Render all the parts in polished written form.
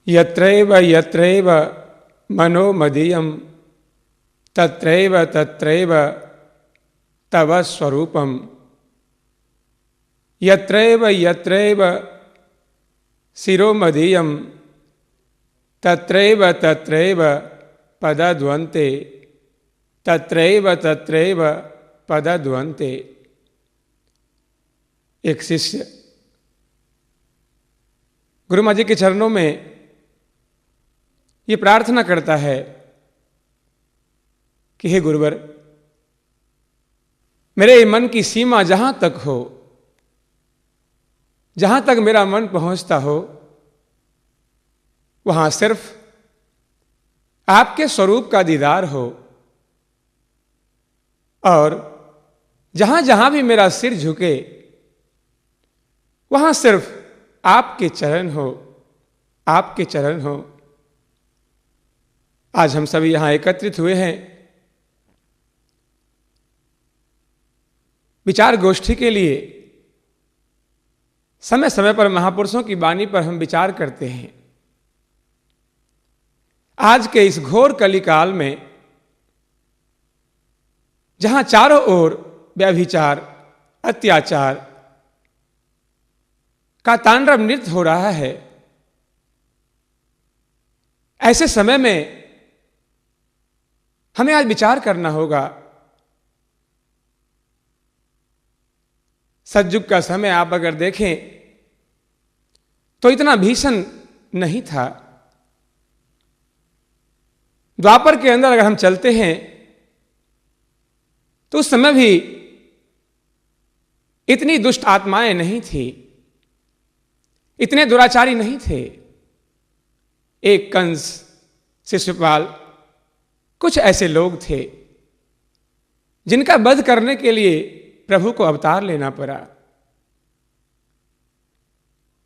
यत्रैव यत्रैव मनो मदीयं तत्रैव तत्रैव तव स्वरूपम। यत्रैव यत्रैव शिरो मदीयं तत्रैव तत्रैव पदद्वन्ते तत्रैव तत्रैव पदद्वन्ते। एक शिष्य गुरु महाराज जी के चरणों में ये प्रार्थना करता है कि हे गुरुवर, मेरे मन की सीमा जहां तक हो, जहां तक मेरा मन पहुंचता हो, वहां सिर्फ आपके स्वरूप का दीदार हो, और जहां जहां भी मेरा सिर झुके वहां सिर्फ आपके चरण हो, आपके चरण हो। आज हम सभी यहां एकत्रित हुए हैं विचार गोष्ठी के लिए। समय समय पर महापुरुषों की वाणी पर हम विचार करते हैं। आज के इस घोर कलिकाल में जहां चारों ओर व्यभिचार, अत्याचार का तांडव नृत्य हो रहा है, ऐसे समय में हमें आज विचार करना होगा। सतयुग का समय आप अगर देखें तो इतना भीषण नहीं था। द्वापर के अंदर अगर हम चलते हैं तो उस समय भी इतनी दुष्ट आत्माएं नहीं थी, इतने दुराचारी नहीं थे। एक कंस, शिशुपाल, कुछ ऐसे लोग थे जिनका वध करने के लिए प्रभु को अवतार लेना पड़ा।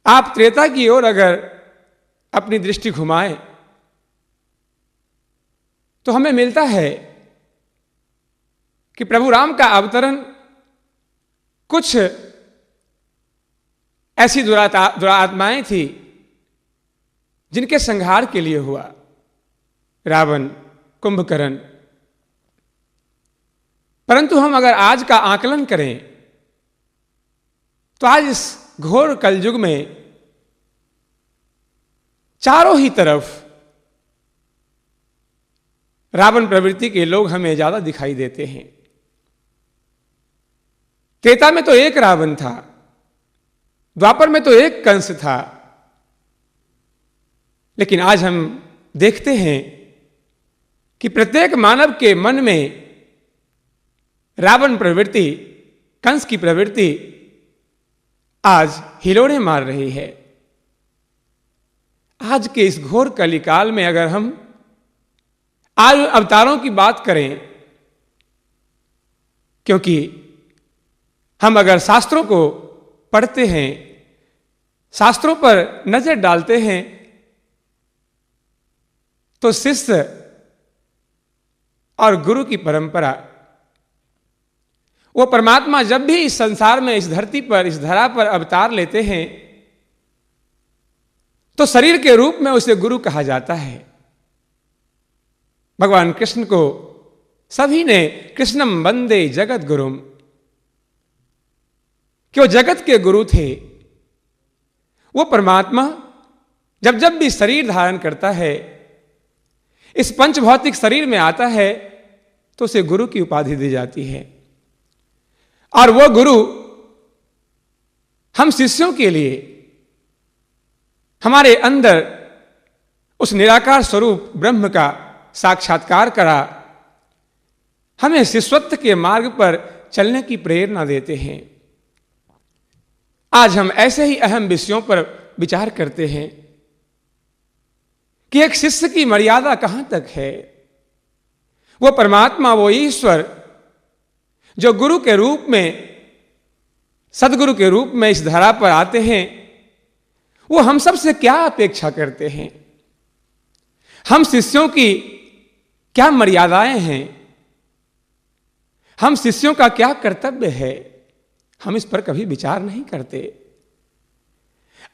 आप त्रेता की ओर अगर अपनी दृष्टि घुमाएं तो हमें मिलता है कि प्रभु राम का अवतरण कुछ ऐसी दुरात्माएं थी जिनके संहार के लिए हुआ। रावण, कुंभकर्ण। परंतु हम अगर आज का आकलन करें तो आज इस घोर कलयुग में चारों ही तरफ रावण प्रवृत्ति के लोग हमें ज्यादा दिखाई देते हैं। त्रेता में तो एक रावण था, द्वापर में तो एक कंस था, लेकिन आज हम देखते हैं कि प्रत्येक मानव के मन में रावण प्रवृत्ति, कंस की प्रवृत्ति आज हिलोड़े मार रही है। आज के इस घोर कलिकाल में अगर हम आज अवतारों की बात करें, क्योंकि हम अगर शास्त्रों को पढ़ते हैं, शास्त्रों पर नजर डालते हैं, तो शिष्य और गुरु की परंपरा, वो परमात्मा जब भी इस संसार में, इस धरती पर, इस धरा पर अवतार लेते हैं तो शरीर के रूप में उसे गुरु कहा जाता है। भगवान कृष्ण को सभी ने कृष्णम वंदे जगत गुरुम, कि वो जगत के गुरु थे। वो परमात्मा जब जब भी शरीर धारण करता है, इस पंच भौतिक शरीर में आता है, तो उसे गुरु की उपाधि दी जाती है। और वो गुरु हम शिष्यों के लिए हमारे अंदर उस निराकार स्वरूप ब्रह्म का साक्षात्कार करा, हमें शिष्यत्व के मार्ग पर चलने की प्रेरणा देते हैं। आज हम ऐसे ही अहम विषयों पर विचार करते हैं कि एक शिष्य की मर्यादा कहां तक है। वो परमात्मा, वो ईश्वर जो गुरु के रूप में, सदगुरु के रूप में इस धरा पर आते हैं, वो हम सब से क्या अपेक्षा करते हैं, हम शिष्यों की क्या मर्यादाएं हैं, हम शिष्यों का क्या कर्तव्य है, हम इस पर कभी विचार नहीं करते।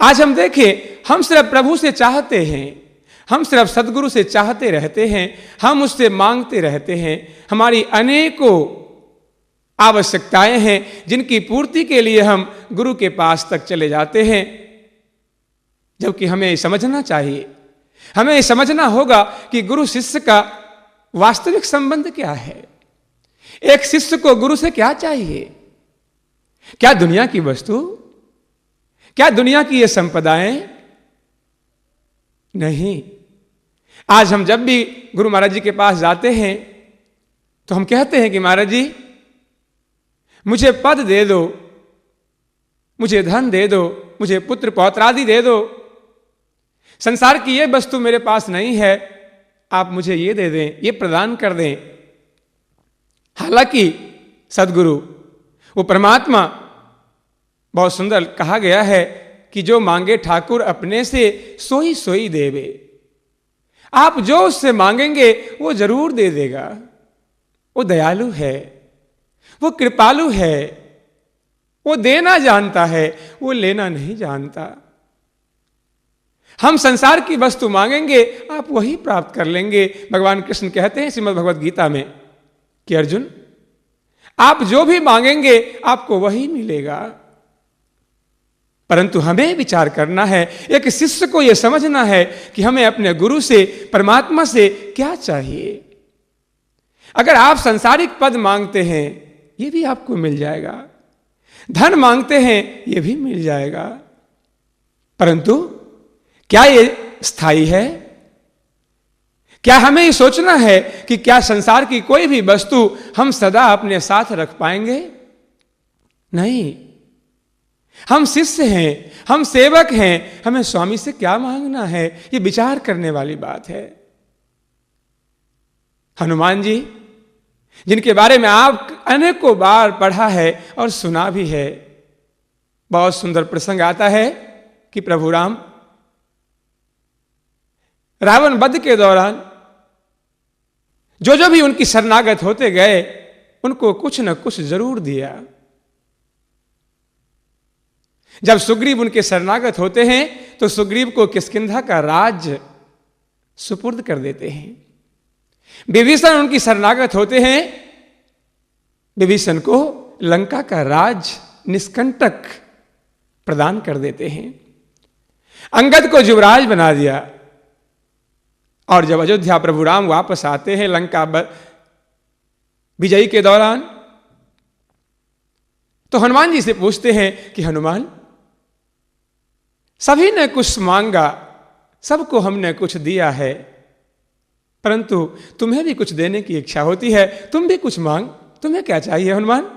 आज हम देखें, हम सिर्फ प्रभु से चाहते हैं, हम सिर्फ सदगुरु से चाहते रहते हैं, हम उससे मांगते रहते हैं। हमारी अनेकों आवश्यकताएं हैं जिनकी पूर्ति के लिए हम गुरु के पास तक चले जाते हैं, जबकि हमें समझना चाहिए, हमें समझना होगा कि गुरु शिष्य का वास्तविक संबंध क्या है। एक शिष्य को गुरु से क्या चाहिए? क्या दुनिया की वस्तु? क्या दुनिया की ये संपदाएं? नहीं। आज हम जब भी गुरु महाराज जी के पास जाते हैं तो हम कहते हैं कि महाराज जी मुझे पद दे दो, मुझे धन दे दो, मुझे पुत्र पौत्रादि दे दो, संसार की ये वस्तु मेरे पास नहीं है, आप मुझे ये दे दें, ये प्रदान कर दें। हालांकि सदगुरु वो परमात्मा, बहुत सुंदर कहा गया है कि जो मांगे ठाकुर अपने से सोई सोई देवे। आप जो उससे मांगेंगे वो जरूर दे देगा। वो दयालु है, वो कृपालु है, वो देना जानता है, वो लेना नहीं जानता। हम संसार की वस्तु मांगेंगे, आप वही प्राप्त कर लेंगे। भगवान कृष्ण कहते हैं श्रीमद् भगवद गीता में कि अर्जुन, आप जो भी मांगेंगे आपको वही मिलेगा। परंतु हमें विचार करना है, एक शिष्य को यह समझना है कि हमें अपने गुरु से, परमात्मा से क्या चाहिए। अगर आप सांसारिक पद मांगते हैं ये भी आपको मिल जाएगा, धन मांगते हैं ये भी मिल जाएगा, परंतु क्या ये स्थायी है? क्या हमें ये सोचना है कि क्या संसार की कोई भी वस्तु हम सदा अपने साथ रख पाएंगे? नहीं। हम शिष्य हैं, हम सेवक हैं, हमें स्वामी से क्या मांगना है, ये विचार करने वाली बात है। हनुमान जी, जिनके बारे में आप अनेकों बार पढ़ा है और सुना भी है, बहुत सुंदर प्रसंग आता है कि प्रभु राम रावण वध के दौरान जो जो भी उनकी शरणागत होते गए उनको कुछ न कुछ जरूर दिया। जब सुग्रीव उनके शरणागत होते हैं तो सुग्रीव को किष्किंधा का राज सुपुर्द कर देते हैं। विभीषण उनकी शरणागत होते हैं, विभीषण को लंका का राज निष्कंटक प्रदान कर देते हैं। अंगद को युवराज बना दिया। और जब अयोध्या प्रभु राम वापस आते हैं लंका विजयी के दौरान, तो हनुमान जी से पूछते हैं कि हनुमान, सभी ने कुछ मांगा, सबको हमने कुछ दिया है, परंतु तुम्हें भी कुछ देने की इच्छा होती है, तुम भी कुछ मांग, तुम्हें क्या चाहिए हनुमान?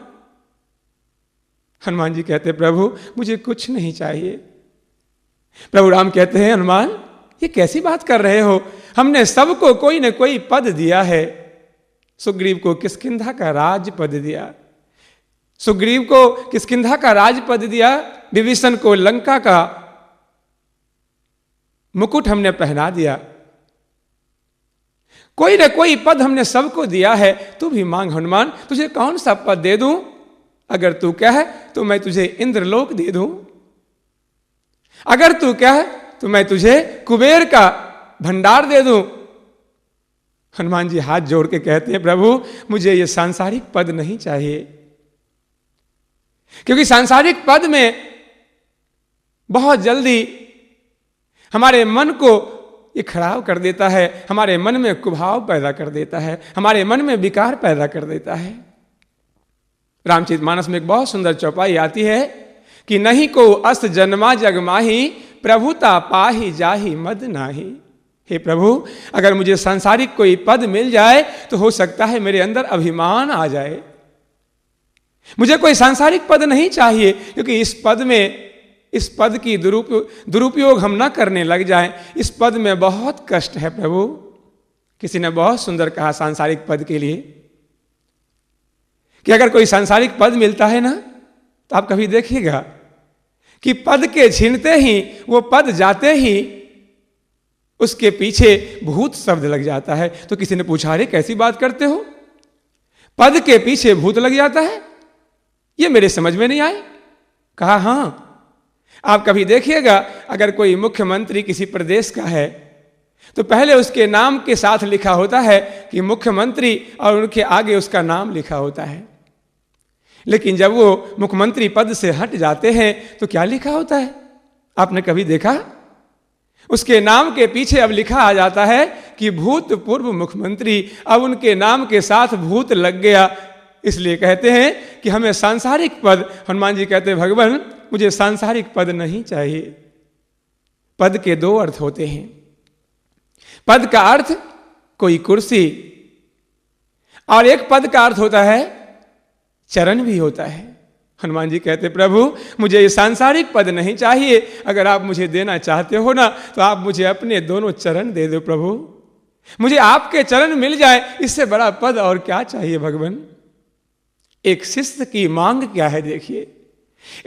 हनुमान जी कहते, प्रभु मुझे कुछ नहीं चाहिए। प्रभु राम कहते हैं, हनुमान ये कैसी बात कर रहे हो? हमने सबको कोई न कोई पद दिया है। सुग्रीव को किष्किंधा का राज पद दिया, सुग्रीव को किष्किंधा का राज पद दिया, विभीषण को लंका का मुकुट हमने पहना दिया। कोई न कोई पद हमने सबको दिया है, तू भी मांग हनुमान, तुझे कौन सा पद दे दूं? अगर तू कहे तो मैं तुझे इंद्रलोक दे दूं, अगर तू कहे तो मैं तुझे कुबेर का भंडार दे दूं। हनुमान जी हाथ जोड़ के कहते हैं, प्रभु मुझे ये सांसारिक पद नहीं चाहिए, क्योंकि सांसारिक पद में बहुत जल्दी हमारे मन को ये खराब कर देता है, हमारे मन में कुभाव पैदा कर देता है, हमारे मन में विकार पैदा कर देता है। रामचरितमानस में एक बहुत सुंदर चौपाई आती है कि नहीं को अस जन्मा जग माही, प्रभुता पाही जाही मद नाही। हे प्रभु, अगर मुझे सांसारिक कोई पद मिल जाए तो हो सकता है मेरे अंदर अभिमान आ जाए। मुझे कोई सांसारिक पद नहीं चाहिए, क्योंकि इस पद की दुरुपयोग हम ना करने लग जाएं। इस पद में बहुत कष्ट है प्रभु। किसी ने बहुत सुंदर कहा सांसारिक पद के लिए कि अगर कोई सांसारिक पद मिलता है ना, तो आप कभी देखिएगा कि पद के छीनते ही, वो पद जाते ही उसके पीछे भूत शब्द लग जाता है। तो किसी ने पूछा, अरे कैसी बात करते हो, पद के पीछे भूत लग जाता है? ये मेरे समझ में नहीं आए। कहा, हां, आप कभी देखिएगा, अगर कोई मुख्यमंत्री किसी प्रदेश का है तो पहले उसके नाम के साथ लिखा होता है कि मुख्यमंत्री, और उनके आगे उसका नाम लिखा होता है। लेकिन जब वो मुख्यमंत्री पद से हट जाते हैं तो क्या लिखा होता है? आपने कभी देखा? उसके नाम के पीछे अब लिखा आ जाता है कि भूतपूर्व मुख्यमंत्री। अब उनके नाम के साथ भूत लग गया। इसलिए कहते हैं कि हमें सांसारिक पद, हनुमान जी कहते हैं भगवान मुझे सांसारिक पद नहीं चाहिए। पद के दो अर्थ होते हैं। पद का अर्थ कोई कुर्सी, और एक पद का अर्थ होता है चरण भी होता है। हनुमान जी कहते प्रभु मुझे ये सांसारिक पद नहीं चाहिए, अगर आप मुझे देना चाहते हो ना तो आप मुझे अपने दोनों चरण दे दो प्रभु, मुझे आपके चरण मिल जाए, इससे बड़ा पद और क्या चाहिए भगवान। एक शिष्य की मांग क्या है देखिए।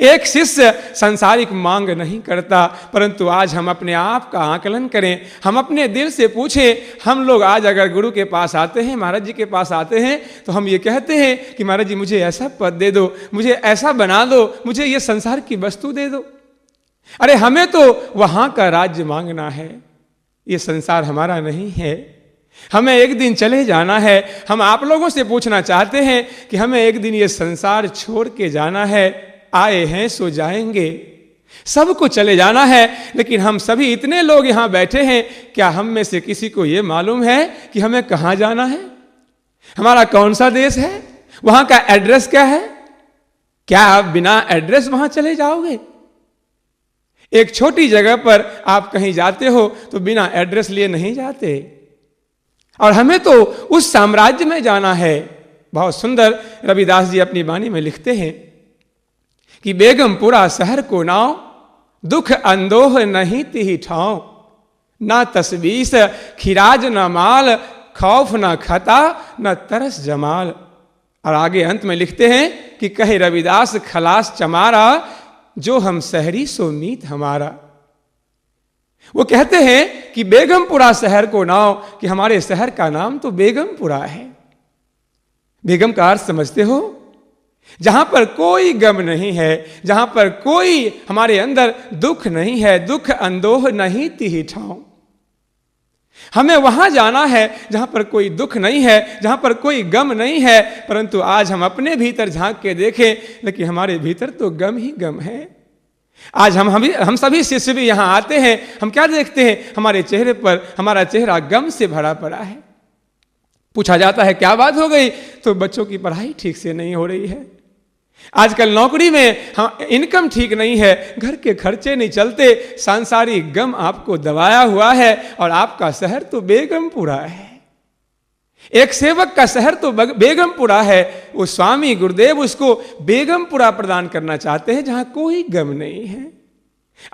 एक शिष्य सांसारिक मांग नहीं करता, परंतु आज हम अपने आप का आकलन करें, हम अपने दिल से पूछें। हम लोग आज अगर गुरु के पास आते हैं, महाराज जी के पास आते हैं, तो हम ये कहते हैं कि महाराज जी मुझे ऐसा पद दे दो, मुझे ऐसा बना दो, मुझे ये संसार की वस्तु दे दो। अरे हमें तो वहां का राज्य मांगना है, ये संसार हमारा नहीं है। हमें एक दिन चले जाना है। हम आप लोगों से पूछना चाहते हैं कि हमें एक दिन ये संसार छोड़ के जाना है। आए हैं सो जाएंगे, सबको चले जाना है। लेकिन हम सभी इतने लोग यहां बैठे हैं, क्या हम में से किसी को यह मालूम है कि हमें कहां जाना है? हमारा कौन सा देश है? वहां का एड्रेस क्या है? क्या आप बिना एड्रेस वहां चले जाओगे? एक छोटी जगह पर आप कहीं जाते हो तो बिना एड्रेस लिए नहीं जाते, और हमें तो उस साम्राज्य में जाना है। बहुत सुंदर रविदास जी अपनी वाणी में लिखते हैं कि बेगमपुरा शहर को नाव, दुख अंदोह नहीं तिहि ठाव, ना तस्बीस खिराज न माल, खौफ न खता न तरस जमाल। और आगे अंत में लिखते हैं कि कहे रविदास खलास चमारा, जो हम शहरी सो मीत हमारा। वो कहते हैं कि बेगमपुरा शहर को नाव, कि हमारे शहर का नाम तो बेगमपुरा है। बेगम का अर्थ समझते हो? जहां पर कोई गम नहीं है, जहां पर कोई हमारे अंदर दुख नहीं है, दुख अंदोह नहीं तिहि ठाव। हमें वहां जाना है जहां पर कोई दुख नहीं है, जहां पर कोई गम नहीं है। परंतु आज हम अपने भीतर झांक के देखें, लेकिन हमारे भीतर तो गम ही गम है। आज हम सभी शिष्य भी यहां आते हैं, हम क्या देखते हैं? हमारे चेहरे पर हमारा चेहरा गम से भरा पड़ा है। पूछा जाता है क्या बात हो गई, तो बच्चों की पढ़ाई ठीक से नहीं हो रही है, आजकल नौकरी में इनकम ठीक नहीं है, घर के खर्चे नहीं चलते, सांसारिक गम आपको दबाया हुआ है। और आपका शहर तो बेगमपुरा है। एक सेवक का शहर तो बेगमपुरा है। वो स्वामी गुरुदेव उसको बेगमपुरा प्रदान करना चाहते हैं जहां कोई गम नहीं है।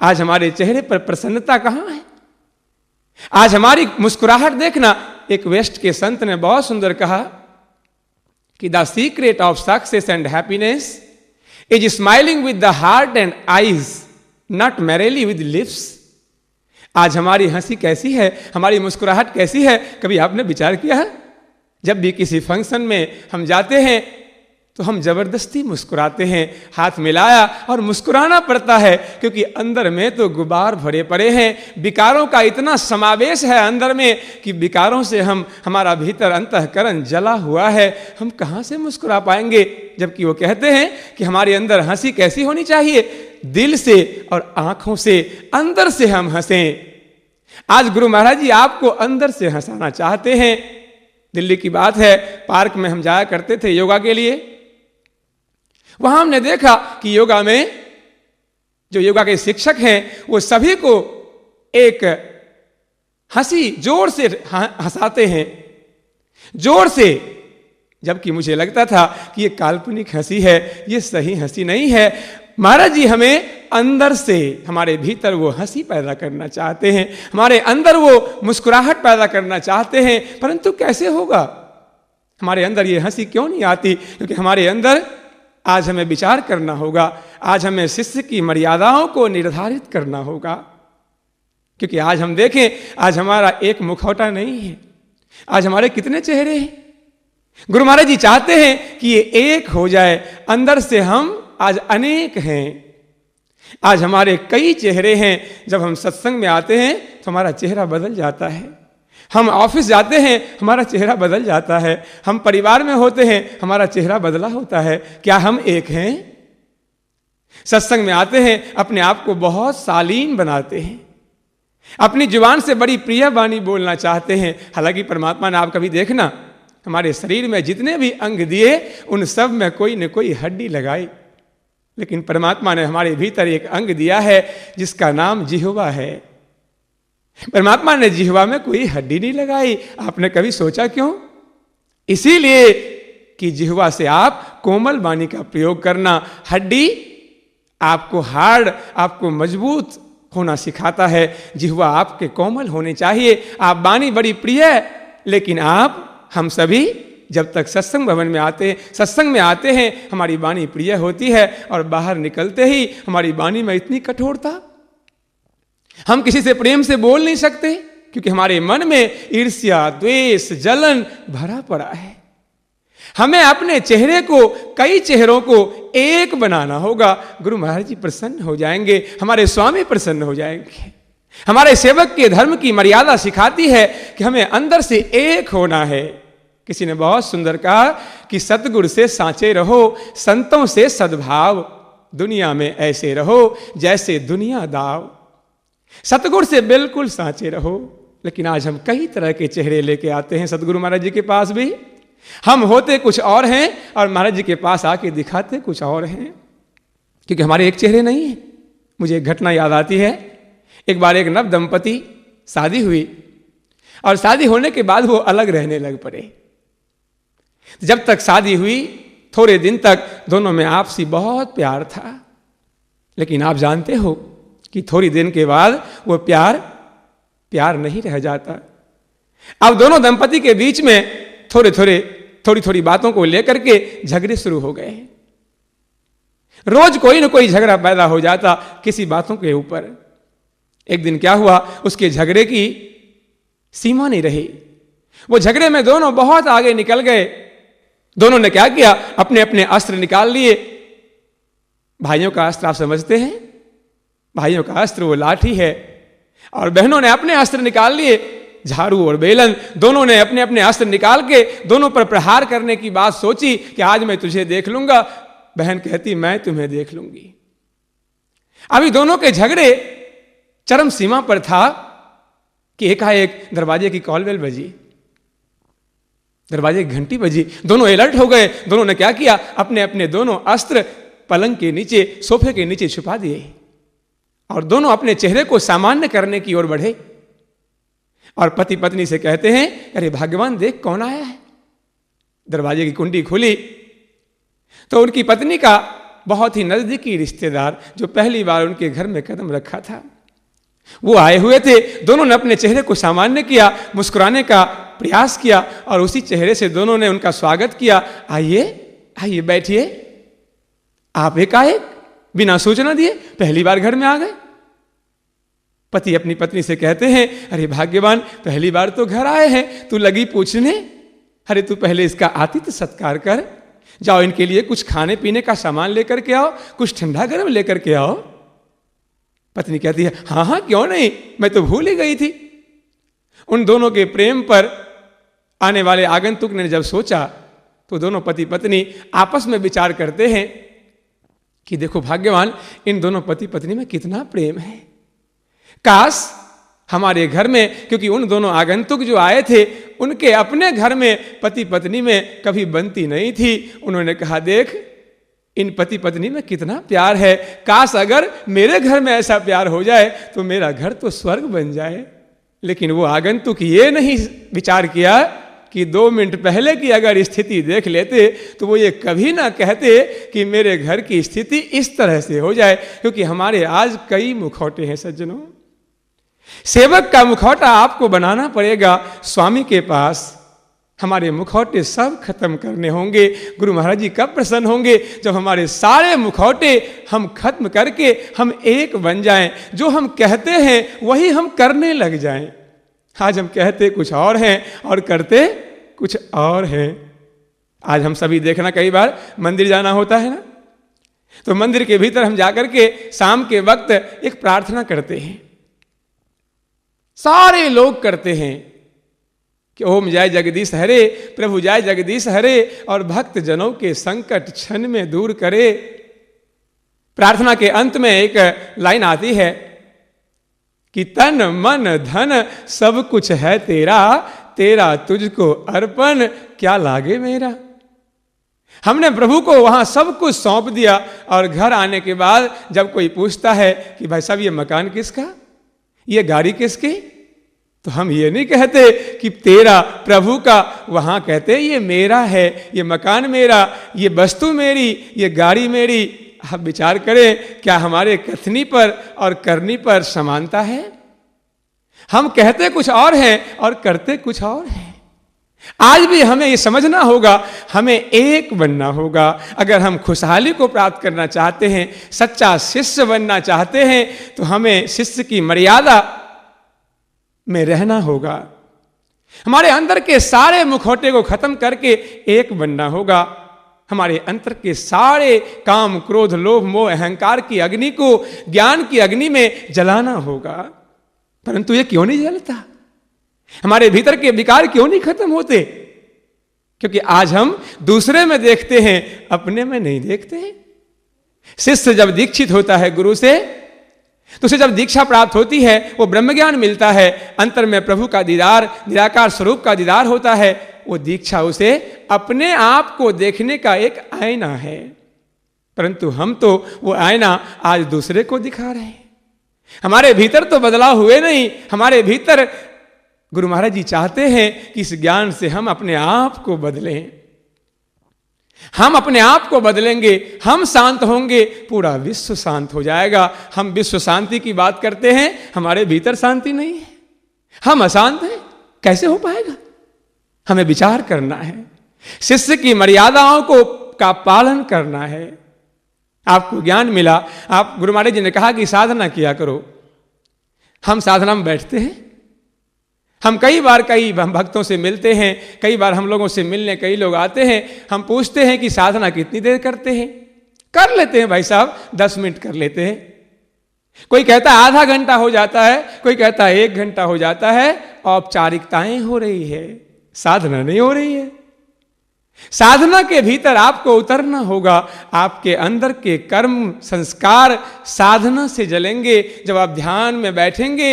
आज हमारे चेहरे पर प्रसन्नता कहां है? आज हमारी मुस्कुराहट देखना। एक वेस्ट के संत ने बहुत सुंदर कहा कि the secret of success and happiness is smiling with the heart and eyes, not merrily with lips. आज हमारी हंसी कैसी है, हमारी मुस्कुराहट कैसी है, कभी आपने विचार किया है? जब भी किसी फंक्शन में हम जाते हैं तो हम जबरदस्ती मुस्कुराते हैं, हाथ मिलाया और मुस्कुराना पड़ता है, क्योंकि अंदर में तो गुबार भरे पड़े हैं। विकारों का इतना समावेश है अंदर में कि विकारों से हमारा भीतर अंतःकरण जला हुआ है। हम कहां से मुस्कुरा पाएंगे? जबकि वो कहते हैं कि हमारे अंदर हंसी कैसी होनी चाहिए? दिल से और आंखों से, अंदर से हम हंसें। आज गुरु महाराज जी आपको अंदर से हंसाना चाहते हैं। दिल्ली की बात है, पार्क में हम जाया करते थे योगा के लिए। वहां हमने देखा कि योगा में जो योगा के शिक्षक हैं वो सभी को एक हंसी जोर से हंसाते हैं, जोर से। जबकि मुझे लगता था कि ये काल्पनिक हंसी है, ये सही हंसी नहीं है। महाराज जी हमें अंदर से, हमारे भीतर वो हंसी पैदा करना चाहते हैं, हमारे अंदर वो मुस्कुराहट पैदा करना चाहते हैं। परंतु कैसे होगा? हमारे अंदर ये हंसी क्यों नहीं आती? क्योंकि हमारे अंदर आज हमें विचार करना होगा, आज हमें शिष्य की मर्यादाओं को निर्धारित करना होगा। क्योंकि आज हम देखें, आज हमारा एक मुखौटा नहीं है, आज हमारे कितने चेहरे हैं। गुरु महाराज जी चाहते हैं कि ये एक हो जाए, अंदर से हम आज अनेक हैं। आज हमारे कई चेहरे हैं। जब हम सत्संग में आते हैं तो हमारा चेहरा बदल जाता है। हम ऑफिस जाते हैं, हमारा चेहरा बदल जाता है। हम परिवार में होते हैं, हमारा चेहरा बदला होता है। क्या हम एक हैं? सत्संग में आते हैं, अपने आप को बहुत शालीन बनाते हैं, अपनी जुबान से बड़ी प्रिय वाणी बोलना चाहते हैं। हालांकि परमात्मा ने, आप कभी देखना, हमारे शरीर में जितने भी अंग दिए उन सब में कोई न कोई हड्डी लगाई, लेकिन परमात्मा ने हमारे भीतर एक अंग दिया है जिसका नाम जिह्वा है। परमात्मा ने जिह्वा में कोई हड्डी नहीं लगाई। आपने कभी सोचा क्यों? इसीलिए कि जिह्वा से आप कोमल वाणी का प्रयोग करना। हड्डी आपको हार्ड, आपको मजबूत होना सिखाता है, जिह्वा आपके कोमल होने चाहिए। आप वाणी बड़ी प्रिय, लेकिन आप, हम सभी जब तक सत्संग भवन में आते हैं, सत्संग में आते हैं, हमारी वाणी प्रिय होती है और बाहर निकलते ही हमारी वाणी में इतनी कठोरता, हम किसी से प्रेम से बोल नहीं सकते क्योंकि हमारे मन में ईर्ष्या, द्वेष, जलन भरा पड़ा है। हमें अपने चेहरे को, कई चेहरों को एक बनाना होगा। गुरु महाराज जी प्रसन्न हो जाएंगे, हमारे स्वामी प्रसन्न हो जाएंगे। हमारे सेवक के धर्म की मर्यादा सिखाती है कि हमें अंदर से एक होना है। किसी ने बहुत सुंदर कहा कि सतगुर से सांचे रहो, संतों से सद्भाव, दुनिया में ऐसे रहो जैसे दुनिया दाव। सतगुर से बिल्कुल सांचे रहो। लेकिन आज हम कई तरह के चेहरे लेके आते हैं सतगुरु महाराज जी के पास भी। हम होते कुछ और हैं और महाराज जी के पास आके दिखाते कुछ और हैं, क्योंकि हमारे एक चेहरे नहीं है। मुझे एक घटना याद आती है। एक बार एक नव दंपति शादी हुई और शादी होने के बाद वो अलग रहने लग पड़े। जब तक शादी हुई थोड़े दिन तक दोनों में आपसी बहुत प्यार था, लेकिन आप जानते हो कि थोड़ी दिन के बाद वो प्यार नहीं रह जाता। अब दोनों दंपति के बीच में थोड़ी थोड़ी बातों को लेकर के झगड़े शुरू हो गए। रोज कोई ना कोई झगड़ा पैदा हो जाता किसी बातों के ऊपर। एक दिन क्या हुआ, उसके झगड़े की सीमा नहीं रही। वो झगड़े में दोनों बहुत आगे निकल गए। दोनों ने क्या किया, अपने अपने अस्त्र निकाल लिए। भाइयों का अस्त्र आप समझते हैं, भाइयों का अस्त्र वो लाठी है, और बहनों ने अपने अस्त्र निकाल लिए, झाड़ू और बेलन। दोनों ने अपने अपने अस्त्र निकाल के दोनों पर प्रहार करने की बात सोची कि आज मैं तुझे देख लूंगा। बहन कहती मैं तुम्हें देख लूंगी। अभी दोनों के झगड़े चरम सीमा पर था कि एकाएक दरवाजे की कॉलबेल बजी, दरवाजे की घंटी बजी। दोनों अलर्ट हो गए। दोनों ने क्या किया, अपने अपने दोनों अस्त्र पलंग के नीचे, सोफे के नीचे छुपा दिए और दोनों अपने चेहरे को सामान्य करने की ओर बढ़े। और पति पत्नी से कहते हैं, अरे भगवान देख कौन आया है। दरवाजे की कुंडी खुली तो उनकी पत्नी का बहुत ही नजदीकी रिश्तेदार, जो पहली बार उनके घर में कदम रखा था, वो आए हुए थे। दोनों ने अपने चेहरे को सामान्य किया, मुस्कुराने का प्रयास किया और उसी चेहरे से दोनों ने उनका स्वागत किया। आइए आइए बैठिए। आप एकाएक बिना सूचना दिए पहली बार घर में आ गए। पति अपनी पत्नी से कहते हैं, अरे भाग्यवान, पहली बार तो घर आए हैं, तू लगी पूछने। अरे तू पहले इसका आतिथ्य सत्कार कर, जाओ इनके लिए कुछ खाने पीने का सामान लेकर के आओ, कुछ ठंडा गर्म लेकर के आओ। पत्नी कहती है, हाँ हाँ क्यों नहीं, मैं तो भूल ही गई थी। उन दोनों के प्रेम पर आने वाले आगंतुक ने जब सोचा तो दोनों पति पत्नी आपस में विचार करते हैं कि देखो भाग्यवान, इन दोनों पति पत्नी में कितना प्रेम है। काश हमारे घर में, क्योंकि उन दोनों आगंतुक जो आए थे उनके अपने घर में पति पत्नी में कभी बनती नहीं थी। उन्होंने कहा, देख इन पति पत्नी में कितना प्यार है, काश अगर मेरे घर में ऐसा प्यार हो जाए तो मेरा घर तो स्वर्ग बन जाए। लेकिन वो आगंतुक ये नहीं विचार किया कि 2 मिनट पहले की अगर स्थिति देख लेते तो वो ये कभी ना कहते कि मेरे घर की स्थिति इस तरह से हो जाए। क्योंकि हमारे आज कई मुखौटे हैं सज्जनों। सेवक का मुखौटा आपको बनाना पड़ेगा। स्वामी के पास हमारे मुखौटे सब खत्म करने होंगे। गुरु महाराज जी कब प्रसन्न होंगे, जब हमारे सारे मुखौटे हम खत्म करके हम एक बन जाएं। जो हम कहते हैं वही हम करने लग जाएं। आज हम कहते कुछ और हैं और करते कुछ और हैं। आज हम सभी देखना, कई बार मंदिर जाना होता है ना, तो मंदिर के भीतर हम जाकर के शाम के वक्त एक प्रार्थना करते हैं, सारे लोग करते हैं कि ओम जय जगदीश हरे, प्रभु जय जगदीश हरे, और भक्त जनों के संकट क्षण में दूर करे। प्रार्थना के अंत में एक लाइन आती है कि तन मन धन सब कुछ है तेरा, तेरा तुझको अर्पण क्या लागे मेरा। हमने प्रभु को वहां सब कुछ सौंप दिया, और घर आने के बाद जब कोई पूछता है कि भाई साहब ये मकान किसका, ये गाड़ी किसकी, तो हम ये नहीं कहते कि तेरा प्रभु का, वहां कहते ये मेरा है, ये मकान मेरा, ये वस्तु मेरी, ये गाड़ी मेरी। आप विचार करें, क्या हमारे कथनी पर और करनी पर समानता है? हम कहते कुछ और हैं और करते कुछ और हैं। आज भी हमें ये समझना होगा, हमें एक बनना होगा। अगर हम खुशहाली को प्राप्त करना चाहते हैं, सच्चा शिष्य बनना चाहते हैं, तो हमें शिष्य की मर्यादा में रहना होगा। हमारे अंदर के सारे मुखौटे को खत्म करके एक बनना होगा। हमारे अंतर के सारे काम, क्रोध, लोभ, मोह, अहंकार की अग्नि को ज्ञान की अग्नि में जलाना होगा। परंतु ये क्यों नहीं जलता? हमारे भीतर के विकार क्यों नहीं खत्म होते? क्योंकि आज हम दूसरे में देखते हैं, अपने में नहीं देखते हैं। शिष्य जब दीक्षित होता है गुरु से, तो उसे जब दीक्षा प्राप्त होती है, वो ब्रह्म ज्ञान मिलता है, अंतर में प्रभु का दीदार, निराकार स्वरूप का दीदार होता है। वो दीक्षा उसे अपने आप को देखने का एक आईना है। परंतु हम तो वो आईना आज दूसरे को दिखा रहे हैं। हमारे भीतर तो बदलाव हुए नहीं। हमारे भीतर गुरु महाराज जी चाहते हैं कि इस ज्ञान से हम अपने आप को बदलें। हम अपने आप को बदलेंगे, हम शांत होंगे, पूरा विश्व शांत हो जाएगा। हम विश्व शांति की बात करते हैं, हमारे भीतर शांति नहीं है, हम अशांत हैं, कैसे हो पाएगा? हमें विचार करना है, शिष्य की मर्यादाओं को का पालन करना है। आपको ज्ञान मिला, आप गुरु महाराज जी ने कहा कि साधना किया करो। हम साधना में बैठते हैं, हम कई बार कई भक्तों से मिलते हैं, कई बार हम लोगों से मिलने कई लोग आते हैं। हम पूछते हैं कि साधना कितनी देर करते हैं? कर लेते हैं भाई साहब, 10 मिनट कर लेते हैं। कोई कहता है आधा घंटा हो जाता है, कोई कहता है 1 घंटा हो जाता है। औपचारिकताएं हो रही है, साधना नहीं हो रही है। साधना के भीतर आपको उतरना होगा। आपके अंदर के कर्म संस्कार साधना से जलेंगे। जब आप ध्यान में बैठेंगे,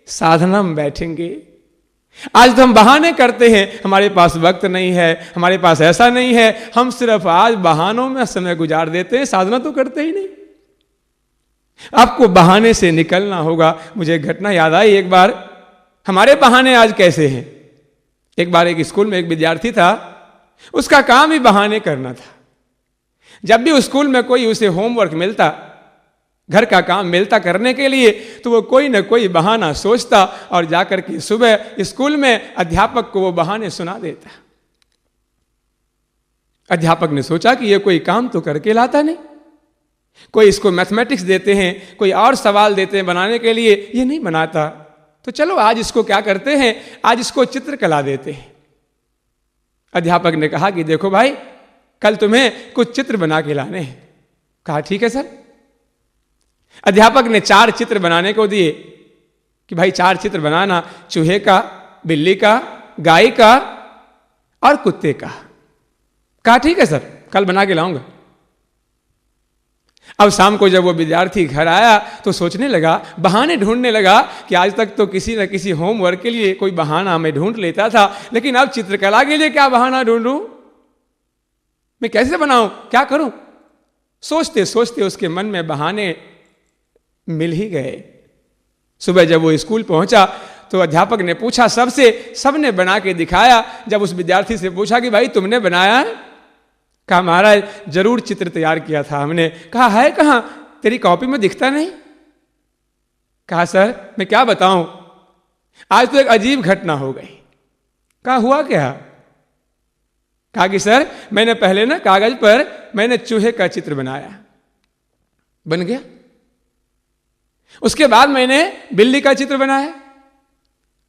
साधना में बैठेंगे। आज तो हम बहाने करते हैं, हमारे पास वक्त नहीं है, हमारे पास ऐसा नहीं है। हम सिर्फ आज बहानों में समय गुजार देते हैं, साधना तो करते ही नहीं। आपको बहाने से निकलना होगा। मुझे एक घटना याद आई एक बार। हमारे बहाने आज कैसे हैं? एक बार एक स्कूल में एक विद्यार्थी था, उसका काम ही बहाने करना था। जब भी उस स्कूल में कोई उसे होमवर्क मिलता, घर का काम मिलता करने के लिए, तो वो कोई ना कोई बहाना सोचता और जाकर के सुबह स्कूल में अध्यापक को वो बहाने सुना देता। अध्यापक ने सोचा कि ये कोई काम तो करके लाता नहीं। कोई इसको मैथमेटिक्स देते हैं, कोई और सवाल देते हैं बनाने के लिए, ये नहीं बनाता। तो चलो आज इसको क्या करते हैं, आज इसको चित्रकला देते हैं। अध्यापक ने कहा कि देखो भाई, कल तुम्हें कुछ चित्र बना के लाने हैं। कहा ठीक है सर। अध्यापक ने 4 चित्र बनाने को दिए कि भाई 4 चित्र बनाना, चूहे का, बिल्ली का, गाय का और कुत्ते का। कहा ठीक है सर, कल बना के लाऊंगा। अब शाम को जब वो विद्यार्थी घर आया तो सोचने लगा, बहाने ढूंढने लगा कि आज तक तो किसी न किसी होमवर्क के लिए कोई बहाना मैं ढूंढ लेता था, लेकिन अब चित्रकला के लिए क्या बहाना ढूंढूं? मैं कैसे बनाऊं, क्या करूं? सोचते सोचते उसके मन में बहाने मिल ही गए। सुबह जब वो स्कूल पहुंचा तो अध्यापक ने पूछा सबसे, सबने बना के दिखाया। जब उस विद्यार्थी से पूछा कि भाई तुमने बनाया? कहा महाराज जरूर चित्र तैयार किया था हमने। कहा है कहां, तेरी कॉपी में दिखता नहीं। कहा सर मैं क्या बताऊं, आज तो एक अजीब घटना हो गई। कहा हुआ क्या? कहा कि सर मैंने पहले ना कागज पर मैंने चूहे का चित्र बनाया, बन गया। उसके बाद मैंने बिल्ली का चित्र बनाया।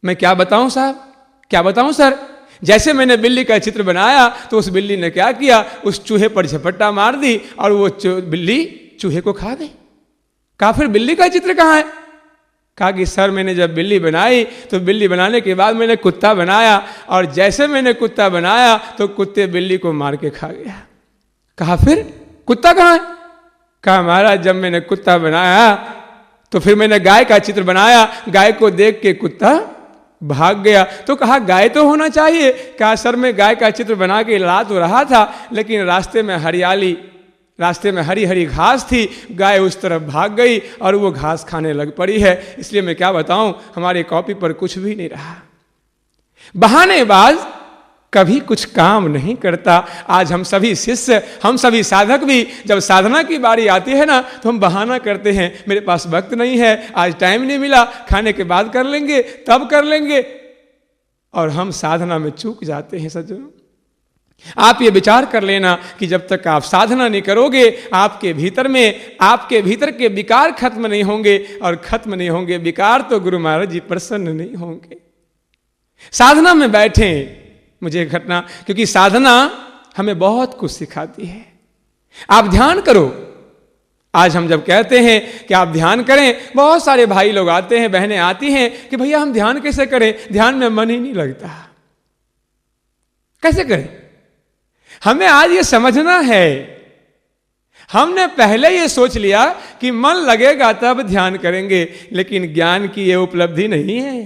मैं क्या बताऊं साहब, क्या बताऊं सर, जैसे मैंने बिल्ली का चित्र बनाया तो उस बिल्ली ने क्या किया, उस चूहे पर झपट्टा मार दी और वो बिल्ली चूहे को खा गई। कहा फिर बिल्ली का चित्र कहाँ है? कहा कि सर मैंने जब बिल्ली बनाई तो बिल्ली बनाने के बाद मैंने कुत्ता बनाया और जैसे मैंने कुत्ता बनाया तो कुत्ते बिल्ली को मार के खा गया। कहा फिर कुत्ता कहाँ है? कहा महाराज जब मैंने कुत्ता बनाया तो फिर मैंने गाय का चित्र बनाया, गाय को देख के कुत्ता भाग गया। तो कहा गाय तो होना चाहिए। कहा सर मैं गाय का चित्र बना के ला तो रहा था लेकिन रास्ते में हरियाली, रास्ते में हरी हरी घास थी, गाय उस तरफ भाग गई और वो घास खाने लग पड़ी है, इसलिए मैं क्या बताऊं हमारी कॉपी पर कुछ भी नहीं रहा। बहानेबाज कभी कुछ काम नहीं करता। आज हम सभी शिष्य, हम सभी साधक भी जब साधना की बारी आती है ना तो हम बहाना करते हैं, मेरे पास वक्त नहीं है, आज टाइम नहीं मिला, खाने के बाद कर लेंगे, तब कर लेंगे, और हम साधना में चूक जाते हैं। सज्जनों आप ये विचार कर लेना कि जब तक आप साधना नहीं करोगे आपके भीतर के विकार खत्म नहीं होंगे, और खत्म नहीं होंगे विकार तो गुरु महाराज जी प्रसन्न नहीं होंगे। साधना में बैठे, मुझे घटना, क्योंकि साधना हमें बहुत कुछ सिखाती है। आप ध्यान करो। आज हम जब कहते हैं कि आप ध्यान करें, बहुत सारे भाई लोग आते हैं, बहनें आती हैं कि भैया हम ध्यान कैसे करें, ध्यान में मन ही नहीं लगता, कैसे करें? हमें आज ये समझना है, हमने पहले ये सोच लिया कि मन लगेगा तब ध्यान करेंगे, लेकिन ज्ञान की ये उपलब्धि नहीं है।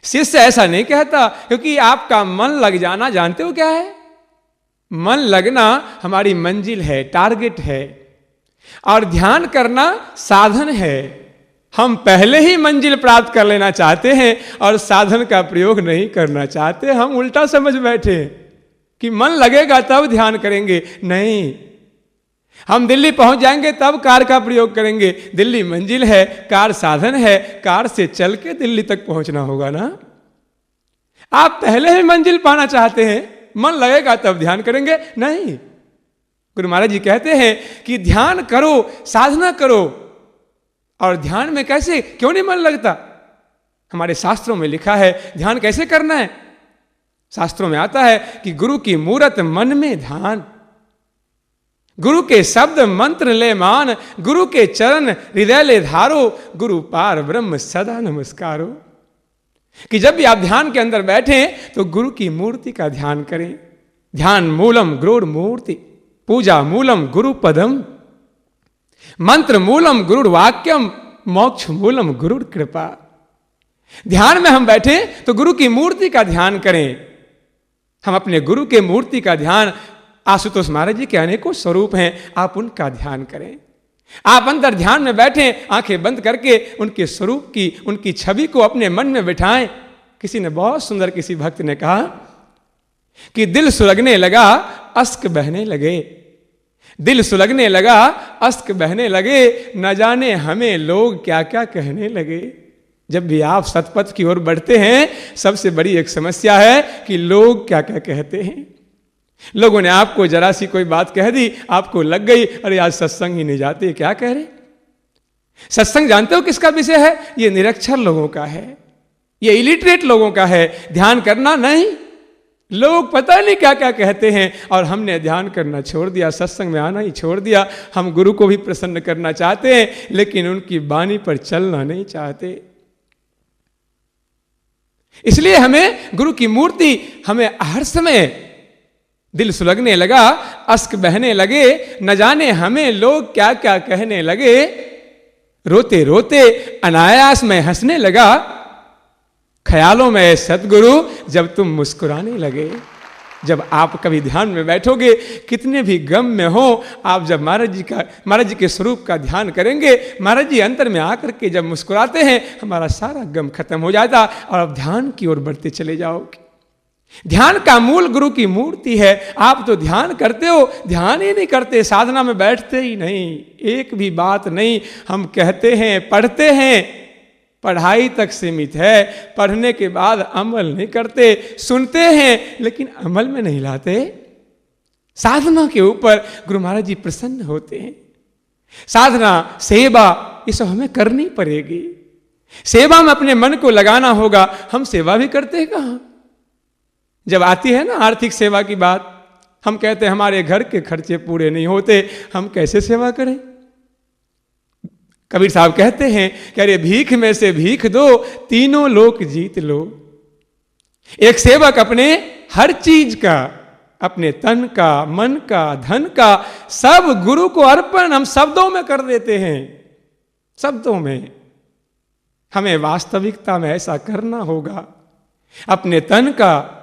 शिष्य ऐसा नहीं कहता, क्योंकि आपका मन लग जाना जानते हो क्या है? मन लगना हमारी मंजिल है, टारगेट है, और ध्यान करना साधन है। हम पहले ही मंजिल प्राप्त कर लेना चाहते हैं और साधन का प्रयोग नहीं करना चाहते। हम उल्टा समझ बैठे कि मन लगेगा तब ध्यान करेंगे। नहीं, हम दिल्ली पहुंच जाएंगे तब कार का प्रयोग करेंगे। दिल्ली मंजिल है, कार साधन है, कार से चल के दिल्ली तक पहुंचना होगा ना। आप पहले ही मंजिल पाना चाहते हैं, मन लगेगा तब ध्यान करेंगे, नहीं। गुरु महाराज जी कहते हैं कि ध्यान करो, साधना करो। और ध्यान में कैसे, क्यों नहीं मन लगता? हमारे शास्त्रों में लिखा है ध्यान कैसे करना है। शास्त्रों में आता है कि गुरु की मूरत मन में ध्यान, गुरु के शब्द मंत्र ले मान, गुरु के चरण हृदय ले धारो, गुरु पार ब्रह्म सदा नमस्कारो। कि जब भी आप ध्यान के अंदर बैठे तो गुरु की मूर्ति का ध्यान करें। ध्यान मूलम गुरुर मूर्ति, पूजा मूलम गुरु पदम, मंत्र मूलम गुरुर वाक्यम, मोक्ष मूलम गुरुर कृपा। ध्यान में हम बैठे तो गुरु की मूर्ति का ध्यान करें। हम अपने गुरु के मूर्ति का ध्यान, आशुतोष महाराज जी के अनेकों स्वरूप हैं, आप उनका ध्यान करें। आप अंदर ध्यान में बैठे, आंखें बंद करके उनके स्वरूप की, उनकी छवि को अपने मन में बिठाएं। किसी ने बहुत सुंदर, किसी भक्त ने कहा कि दिल सुलगने लगा अश्क बहने लगे, दिल सुलगने लगा अश्क बहने लगे, न जाने हमें लोग क्या क्या कहने लगे। जब भी आप सतपथ की ओर बढ़ते हैं सबसे बड़ी एक समस्या है कि लोग क्या क्या कहते हैं। लोगों ने आपको जरा सी कोई बात कह दी, आपको लग गई, अरे आज सत्संग ही नहीं जाते, क्या कह रहे। सत्संग जानते हो किसका विषय है? ये निरक्षर लोगों का है, ये इलिटरेट लोगों का है। ध्यान करना नहीं, लोग पता नहीं क्या क्या कहते हैं, और हमने ध्यान करना छोड़ दिया, सत्संग में आना ही छोड़ दिया। हम गुरु को भी प्रसन्न करना चाहते हैं, लेकिन उनकी वाणी पर चलना नहीं चाहते। इसलिए हमें गुरु की मूर्ति, हमें हर समय दिल सुलगने लगा अश्क बहने लगे, न जाने हमें लोग क्या क्या कहने लगे, रोते रोते अनायास में हंसने लगा, ख्यालों में सतगुरु जब तुम मुस्कुराने लगे। जब आप कभी ध्यान में बैठोगे, कितने भी गम में हो, आप जब महाराज जी के स्वरूप का ध्यान करेंगे, महाराज जी अंतर में आकर के जब मुस्कुराते हैं, हमारा सारा गम खत्म हो जाता और आप ध्यान की ओर बढ़ते चले जाओगे। ध्यान का मूल गुरु की मूर्ति है। आप तो ध्यान करते हो, ध्यान ही नहीं करते, साधना में बैठते ही नहीं, एक भी बात नहीं। हम कहते हैं, पढ़ते हैं, पढ़ाई तक सीमित है, पढ़ने के बाद अमल नहीं करते, सुनते हैं लेकिन अमल में नहीं लाते। साधना के ऊपर गुरु महाराज जी प्रसन्न होते हैं। साधना, सेवा, ये सब हमें करनी पड़ेगी। सेवा में अपने मन को लगाना होगा। हम सेवा भी करते हैं कहाँ? जब आती है ना आर्थिक सेवा की बात, हम कहते हैं हमारे घर के खर्चे पूरे नहीं होते, हम कैसे सेवा करें। कबीर साहब कहते हैं कि अरे भीख में से भीख दो, तीनों लोक जीत लो। एक सेवक अपने हर चीज का, अपने तन का, मन का, धन का, सब गुरु को अर्पण हम शब्दों में कर देते हैं। शब्दों में हमें वास्तविकता में ऐसा करना होगा। अपने तन का,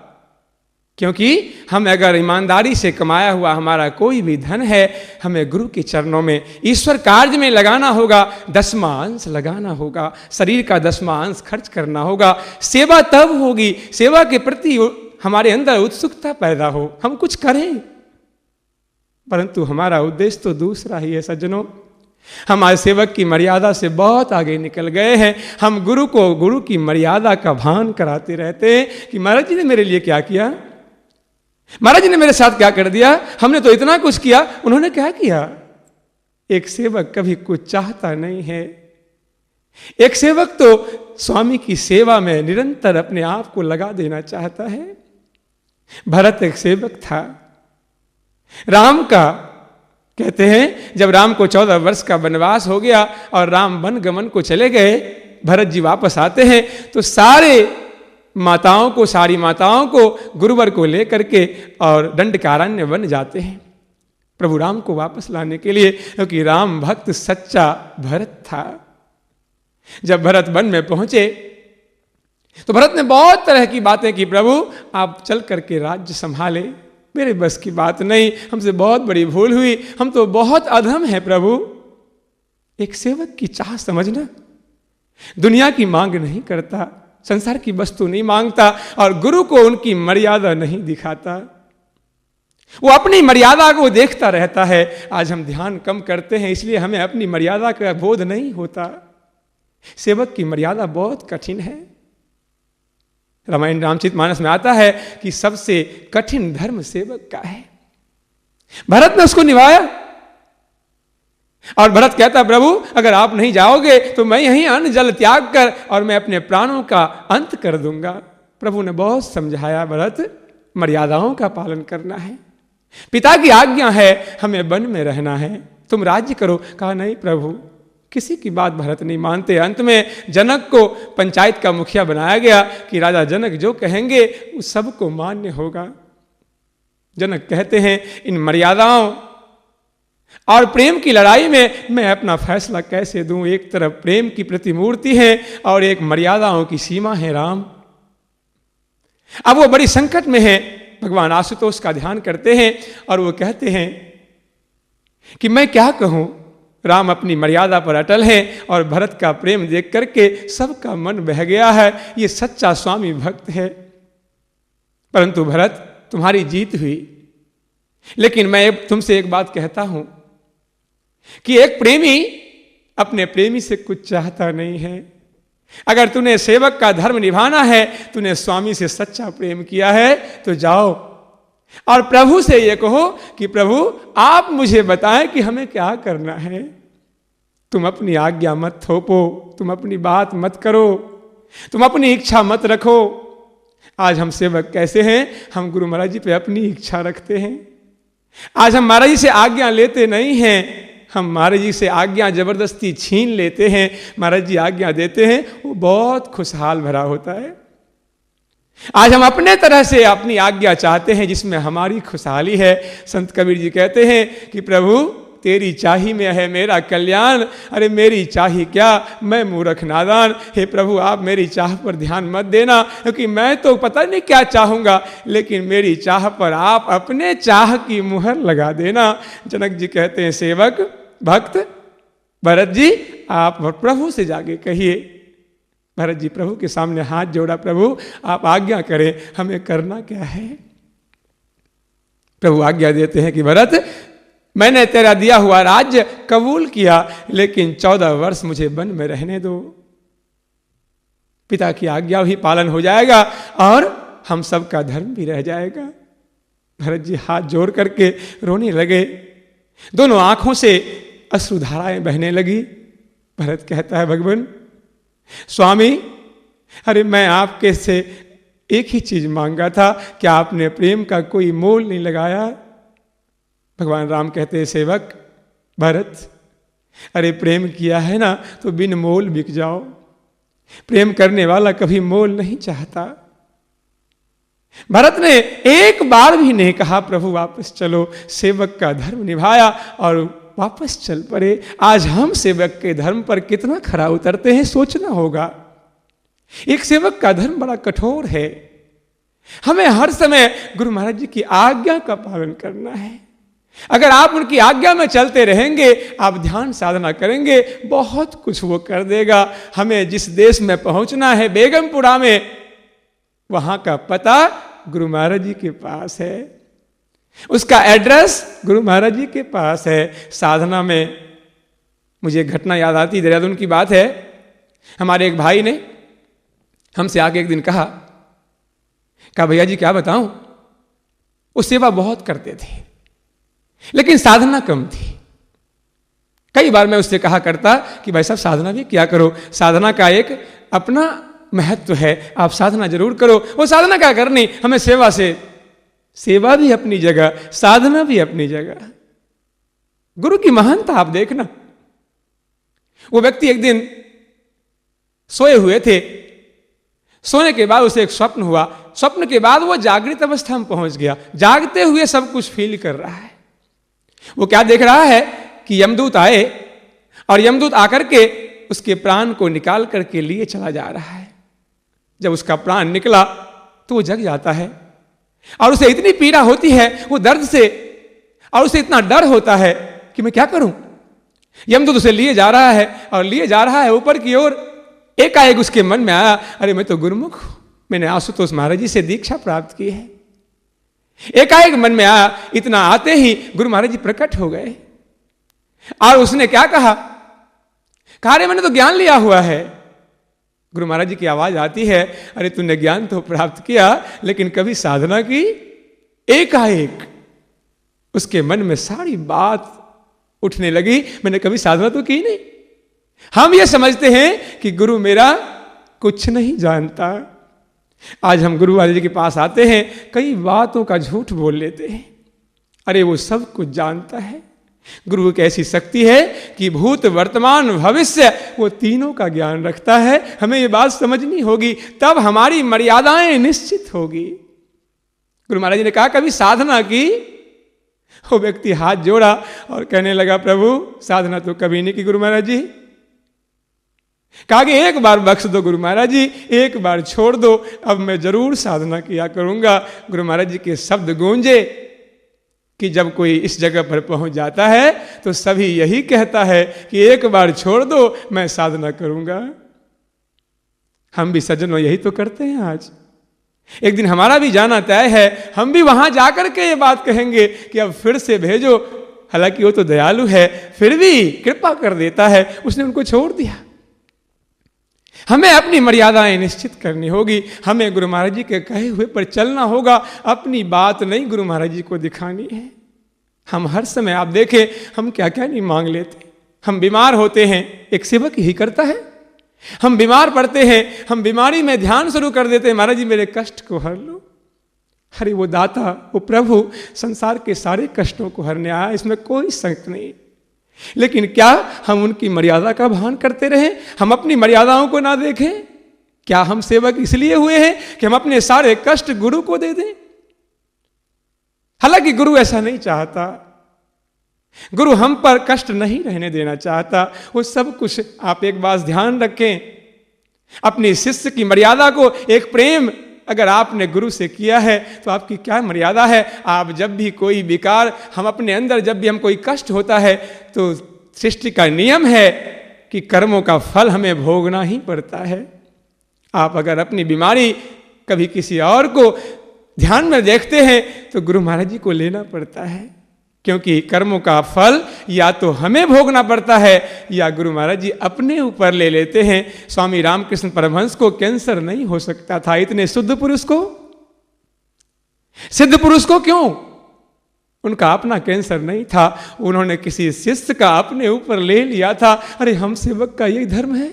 क्योंकि हम अगर ईमानदारी से कमाया हुआ हमारा कोई भी धन है, हमें गुरु के चरणों में ईश्वर कार्य में लगाना होगा, 10वां लगाना होगा, शरीर का 10वां खर्च करना होगा। सेवा तब होगी, सेवा के प्रति हमारे अंदर उत्सुकता पैदा हो, हम कुछ करें। परंतु हमारा उद्देश्य तो दूसरा ही है सज्जनों। हम आज सेवक की मर्यादा से बहुत आगे निकल गए हैं। हम गुरु को गुरु की मर्यादा का भान कराते रहते हैं कि महाराज जी ने मेरे लिए क्या किया, महाराज जी ने मेरे साथ क्या कर दिया, हमने तो इतना कुछ किया, उन्होंने क्या किया। एक सेवक कभी कुछ चाहता नहीं है। एक सेवक तो स्वामी की सेवा में निरंतर अपने आप को लगा देना चाहता है। भरत एक सेवक था राम का। कहते हैं जब राम को 14 वर्ष का वनवास हो गया और राम वन गमन को चले गए, भरत जी वापस आते हैं तो सारी माताओं को गुरुवर को लेकर के और दंडकारण्य वन जाते हैं प्रभु राम को वापस लाने के लिए, क्योंकि राम भक्त सच्चा भरत था। जब भरत वन में पहुंचे तो भरत ने बहुत तरह की बातें की, प्रभु आप चल करके राज्य संभाले, मेरे बस की बात नहीं, हमसे बहुत बड़ी भूल हुई, हम तो बहुत अधम हैं प्रभु। एक सेवक की चाह समझना, दुनिया की मांग नहीं करता, संसार की वस्तु नहीं मांगता और गुरु को उनकी मर्यादा नहीं दिखाता, वो अपनी मर्यादा को देखता रहता है। आज हम ध्यान कम करते हैं, इसलिए हमें अपनी मर्यादा का बोध नहीं होता। सेवक की मर्यादा बहुत कठिन है। रामायण रामचरितमानस में आता है कि सबसे कठिन धर्म सेवक का है। भरत ने उसको निभाया और भरत कहता प्रभु अगर आप नहीं जाओगे तो मैं यहीं अन्न जल त्याग कर और मैं अपने प्राणों का अंत कर दूंगा। प्रभु ने बहुत समझाया, भरत मर्यादाओं का पालन करना है, पिता की आज्ञा है, हमें वन में रहना है, तुम राज्य करो। कहा नहीं प्रभु, किसी की बात भरत नहीं मानते। अंत में जनक को पंचायत का मुखिया बनाया गया कि राजा जनक जो कहेंगे उस सबको मान्य होगा। जनक कहते हैं इन मर्यादाओं और प्रेम की लड़ाई में मैं अपना फैसला कैसे दूं। एक तरफ प्रेम की प्रतिमूर्ति है और एक मर्यादाओं की सीमा है राम। अब वो बड़ी संकट में है। भगवान आशुतोष का ध्यान करते हैं और वो कहते हैं कि मैं क्या कहूं, राम अपनी मर्यादा पर अटल है और भरत का प्रेम देख करके सबका मन बह गया है। ये सच्चा स्वामी भक्त है। परंतु भरत तुम्हारी जीत हुई, लेकिन मैं तुमसे एक बात कहता हूं कि एक प्रेमी अपने प्रेमी से कुछ चाहता नहीं है। अगर तूने सेवक का धर्म निभाना है, तूने स्वामी से सच्चा प्रेम किया है, तो जाओ और प्रभु से ये कहो कि प्रभु आप मुझे बताएं कि हमें क्या करना है। तुम अपनी आज्ञा मत थोपो, तुम अपनी बात मत करो, तुम अपनी इच्छा मत रखो। आज हम सेवक कैसे हैं, हम गुरु महाराज जी पे अपनी इच्छा रखते हैं। आज हम महाराज जी से आज्ञा लेते नहीं हैं, हम महाराज जी से आज्ञा जबरदस्ती छीन लेते हैं। महाराज जी आज्ञा देते हैं, वो बहुत खुशहाल भरा होता है। आज हम अपने तरह से अपनी आज्ञा चाहते हैं जिसमें हमारी खुशहाली है। संत कबीर जी कहते हैं कि प्रभु तेरी चाही में है मेरा कल्याण। अरे मेरी चाही क्या, मैं मूर्ख नादान। हे प्रभु आप मेरी चाह पर ध्यान मत देना, क्योंकि मैं तो पता नहीं क्या चाहूंगा, लेकिन मेरी चाह पर आप अपने चाह की मुहर लगा देना। जनक जी कहते हैं सेवक भक्त भरत जी आप प्रभु से जाके कहिए। भरत जी प्रभु के सामने हाथ जोड़ा, प्रभु आप आज्ञा करें, हमें करना क्या है। प्रभु आज्ञा देते हैं कि भरत मैंने तेरा दिया हुआ राज्य कबूल किया, लेकिन 14 वर्ष मुझे वन में रहने दो। पिता की आज्ञा भी पालन हो जाएगा और हम सबका धर्म भी रह जाएगा। भरत जी हाथ जोड़ करके रोने लगे, दोनों आंखों से अश्रुधाराएं बहने लगी। भरत कहता है भगवान स्वामी, अरे मैं आपके से एक ही चीज मांगा था, क्या आपने प्रेम का कोई मोल नहीं लगाया? भगवान राम कहते हैं, सेवक भरत, अरे प्रेम किया है ना तो बिन मोल बिक जाओ। प्रेम करने वाला कभी मोल नहीं चाहता। भरत ने एक बार भी नहीं कहा प्रभु वापस चलो, सेवक का धर्म निभाया और वापस चल पड़े। आज हम सेवक के धर्म पर कितना खरा उतरते हैं, सोचना होगा। एक सेवक का धर्म बड़ा कठोर है। हमें हर समय गुरु महाराज जी की आज्ञा का पालन करना है। अगर आप उनकी आज्ञा में चलते रहेंगे, आप ध्यान साधना करेंगे, बहुत कुछ वो कर देगा। हमें जिस देश में पहुंचना है, बेगमपुरा में, वहां का पता गुरु महाराज जी के पास है, उसका एड्रेस गुरु महाराज जी के पास है। साधना में मुझे घटना याद आती, देहरादून की बात है। हमारे एक भाई ने हमसे आके एक दिन कहा भैया जी क्या बताऊं, वो सेवा बहुत करते थे लेकिन साधना कम थी। कई बार मैं उससे कहा करता कि भाई साहब साधना भी क्या करो, साधना का एक अपना महत्व है, आप साधना जरूर करो। वो साधना क्या करनी, हमें सेवा भी अपनी जगह, साधना भी अपनी जगह। गुरु की महानता आप देखना। वो व्यक्ति एक दिन सोए हुए थे, सोने के बाद उसे एक स्वप्न हुआ। स्वप्न के बाद वो जागृत अवस्था में पहुंच गया, जागते हुए सब कुछ फील कर रहा है। वो क्या देख रहा है कि यमदूत आए और यमदूत आकर के उसके प्राण को निकाल करके लिए चला जा रहा है। जब उसका प्राण निकला तो वो जग जाता है और उसे इतनी पीड़ा होती है वो दर्द से, और उसे इतना डर होता है कि मैं क्या करूं। यमदूत उसे लिए जा रहा है और लिए जा रहा है ऊपर की ओर। एकाएक उसके मन में आया, अरे मैं तो गुरुमुख हूं, मैंने आशुतोष महाराज जी से दीक्षा प्राप्त की है। एकाएक मन में आया, इतना आते ही गुरु महाराज जी प्रकट हो गए और उसने क्या कहा, अरे मैंने तो ज्ञान लिया हुआ है। गुरु महाराज जी की आवाज आती है, अरे तूने ज्ञान तो प्राप्त किया लेकिन कभी साधना की? एकाएक उसके मन में सारी बात उठने लगी, मैंने कभी साधना तो की नहीं। हम ये समझते हैं कि गुरु मेरा कुछ नहीं जानता। आज हम गुरु महाराज जी के पास आते हैं, कई बातों का झूठ बोल लेते हैं, अरे वो सब कुछ जानता है। गुरु की ऐसी शक्ति है कि भूत वर्तमान भविष्य वो तीनों का ज्ञान रखता है। हमें ये बात समझनी होगी, तब हमारी मर्यादाएं निश्चित होगी। गुरु महाराज जी ने कहा कभी साधना की? वो व्यक्ति हाथ जोड़ा और कहने लगा, प्रभु साधना तो कभी नहीं की गुरु महाराज जी। कहा कि एक बार बख्श दो गुरु महाराज जी, एक बार छोड़ दो, अब मैं जरूर साधना किया करूंगा। गुरु महाराज जी के शब्द गूंजे कि जब कोई इस जगह पर पहुंच जाता है तो सभी यही कहता है कि एक बार छोड़ दो, मैं साधना करूंगा। हम भी सज्जनों यही तो करते हैं। आज एक दिन हमारा भी जाना तय है, हम भी वहां जाकर के ये बात कहेंगे कि अब फिर से भेजो। हालांकि वो तो दयालु है, फिर भी कृपा कर देता है, उसने उनको छोड़ दिया। हमें अपनी मर्यादाएं निश्चित करनी होगी, हमें गुरु महाराज जी के कहे हुए पर चलना होगा। अपनी बात नहीं गुरु महाराज जी को दिखानी है। हम हर समय आप देखें, हम क्या क्या नहीं मांग लेते। हम बीमार होते हैं, एक सेवक यही करता है। हम बीमार पड़ते हैं, हम बीमारी में ध्यान शुरू कर देते हैं, महाराज जी मेरे कष्ट को हर लो। अरे वो दाता, वो प्रभु संसार के सारे कष्टों को हरने आया, इसमें कोई शक नहीं। लेकिन क्या हम उनकी मर्यादा का भान करते रहें? हम अपनी मर्यादाओं को ना देखें? क्या हम सेवक इसलिए हुए हैं कि हम अपने सारे कष्ट गुरु को दे दें? हालांकि गुरु ऐसा नहीं चाहता। गुरु हम पर कष्ट नहीं रहने देना चाहता। वो सब कुछ आप एक बात ध्यान रखें, अपनी शिष्य की मर्यादा को, एक प्रेम अगर आपने गुरु से किया है तो आपकी क्या मर्यादा है। आप जब भी कोई विकार हम अपने अंदर, जब भी हम कोई कष्ट होता है तो सृष्टि का नियम है कि कर्मों का फल हमें भोगना ही पड़ता है। आप अगर अपनी बीमारी कभी किसी और को ध्यान में देखते हैं तो गुरु महाराज जी को लेना पड़ता है, क्योंकि कर्मों का फल या तो हमें भोगना पड़ता है या गुरु महाराज जी अपने ऊपर ले लेते हैं। स्वामी रामकृष्ण परमहंस को कैंसर नहीं हो सकता था, इतने शुद्ध पुरुष को, सिद्ध पुरुष को क्यों? उनका अपना कैंसर नहीं था, उन्होंने किसी शिष्य का अपने ऊपर ले लिया था। अरे हम सेवक का यही धर्म है।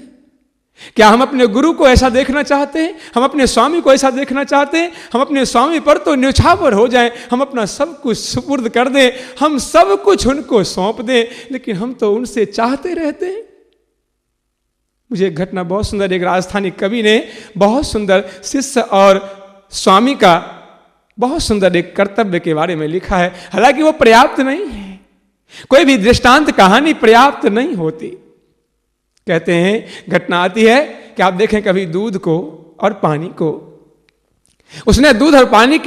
क्या हम अपने गुरु को ऐसा देखना चाहते हैं? हम अपने स्वामी को ऐसा देखना चाहते हैं? हम अपने स्वामी पर तो न्यौछावर हो जाएं, हम अपना सब कुछ सुपुर्द कर दें, हम सब कुछ उनको सौंप दें, लेकिन हम तो उनसे चाहते रहते हैं। मुझे एक घटना बहुत सुंदर, एक राजस्थानी कवि ने बहुत सुंदर शिष्य और स्वामी का बहुत सुंदर एक कर्तव्य के बारे में लिखा है। हालांकि वो पर्याप्त नहीं है, कोई भी दृष्टांत कहानी पर्याप्त नहीं होती। कहते हैं, घटना आती है कि आप देखें कभी दूध को और पानी को, उसने दूध और पानी के